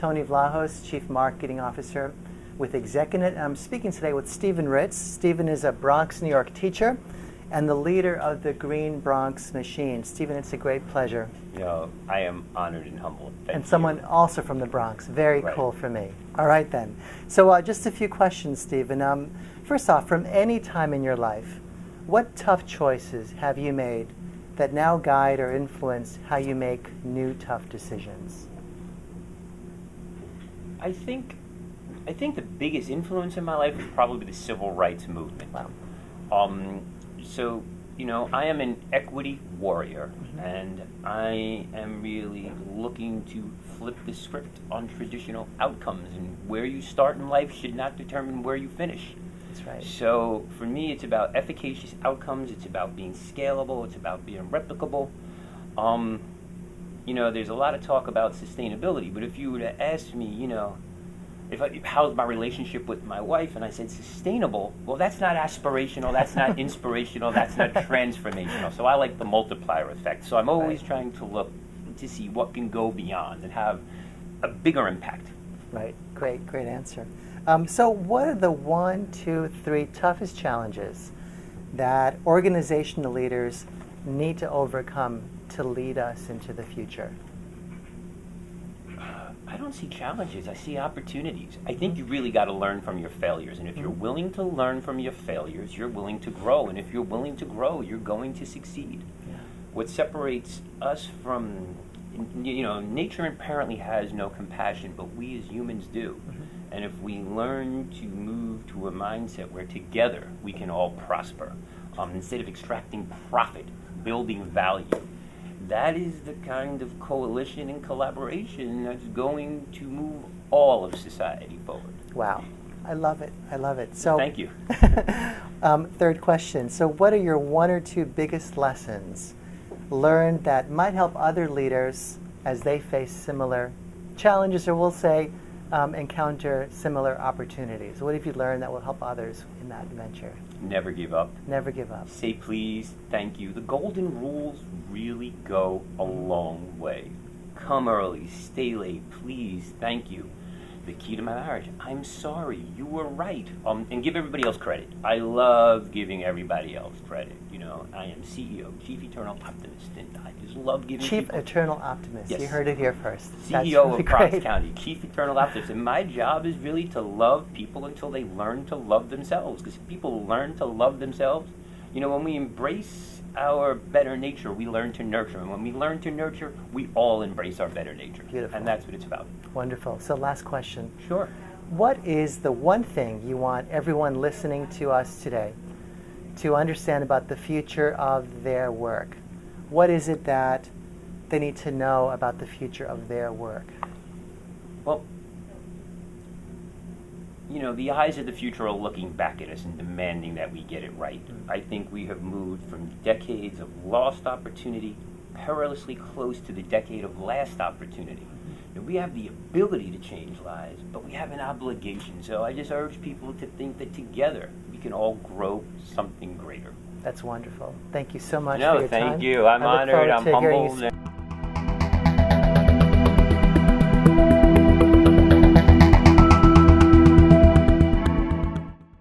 Tony Vlahos, Chief Marketing Officer with ExecuNet. I'm speaking today with Stephen Ritz. Stephen is a Bronx, New York teacher and the leader of the Green Bronx Machine. Stephen, it's a great pleasure. I am honored and humbled. Thank you. Someone also from the Bronx. Very Right. cool for me. All right then. So just a few questions, Stephen. First off, from any time in your life, what tough choices have you made that now guide or influence how you make new tough decisions? I think the biggest influence in my life is probably the civil rights movement. Wow. So, I am an equity warrior, and I am really looking to flip the script on traditional outcomes, and where you start in life should not determine where you finish. That's right. So for me, it's about efficacious outcomes. It's about being scalable. It's about being replicable. There's a lot of talk about sustainability, but if you were to ask me, how's my relationship with my wife, and I said sustainable, well, that's not aspirational, that's not inspirational, that's not transformational. So I like the multiplier effect. So I'm always trying to look to see what can go beyond and have a bigger impact. Right. Great answer. So what are the 1, 2, 3 toughest challenges that organizational leaders need to overcome to lead us into the future? I don't see challenges. I see opportunities. I think you really got to learn from your failures. And if you're willing to learn from your failures, you're willing to grow. And if you're willing to grow, you're going to succeed. Yeah. What separates us from, nature inherently has no compassion, but we as humans do. And if we learn to move to a mindset where together we can all prosper, instead of extracting profit, building value, that is the kind of coalition and collaboration that's going to move all of society forward. Wow. I love it. So, thank you. Third question. So what are your 1 or 2 biggest lessons learned that might help other leaders as they face similar challenges, or we'll say encounter similar opportunities? What have you learned that will help others in that venture? Never give up. Never give up. Say please, thank you. The golden rules really go a long way. Come early, stay late, please, thank you. The key to my marriage, I'm sorry, you were right. And give everybody else credit. I love giving everybody else credit. I am CEO, Chief Eternal Optimist, and I just love giving Chief people... Eternal Optimist. Yes. You heard it here first. CEO of Bronx County, Chief Eternal Optimist. And my job is really to love people until they learn to love themselves. Because if people learn to love themselves, when we embrace our better nature, we learn to nurture. And when we learn to nurture, we all embrace our better nature. Beautiful. And that's what it's about. Wonderful. So last question. Sure. What is the one thing you want everyone listening to us today to understand about the future of their work? What is it that they need to know about the future of their work? Well, the eyes of the future are looking back at us and demanding that we get it right. I think we have moved from decades of lost opportunity perilously close to the decade of last opportunity. And we have the ability to change lives, but we have an obligation. So I just urge people to think that together we can all grow something greater. That's wonderful. Thank you so much for your time. No, thank you. I'm honored. I'm humbled.